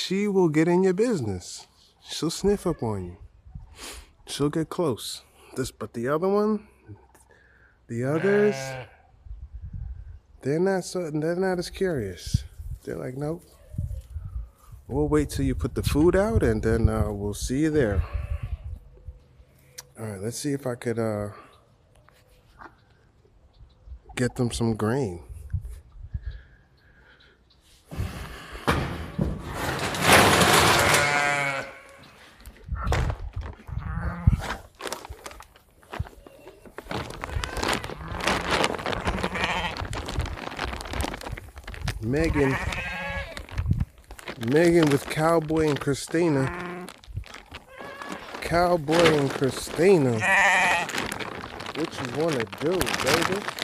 she will get in your business. She'll sniff up on you. She'll get close. But the other one, the others, they're not as curious. They're like, nope. We'll wait till you put the food out, and then we'll see you there. All right, let's see if I could get them some grain. Megan with Cowboy and Christina. Cowboy and Christina. What you wanna do, baby?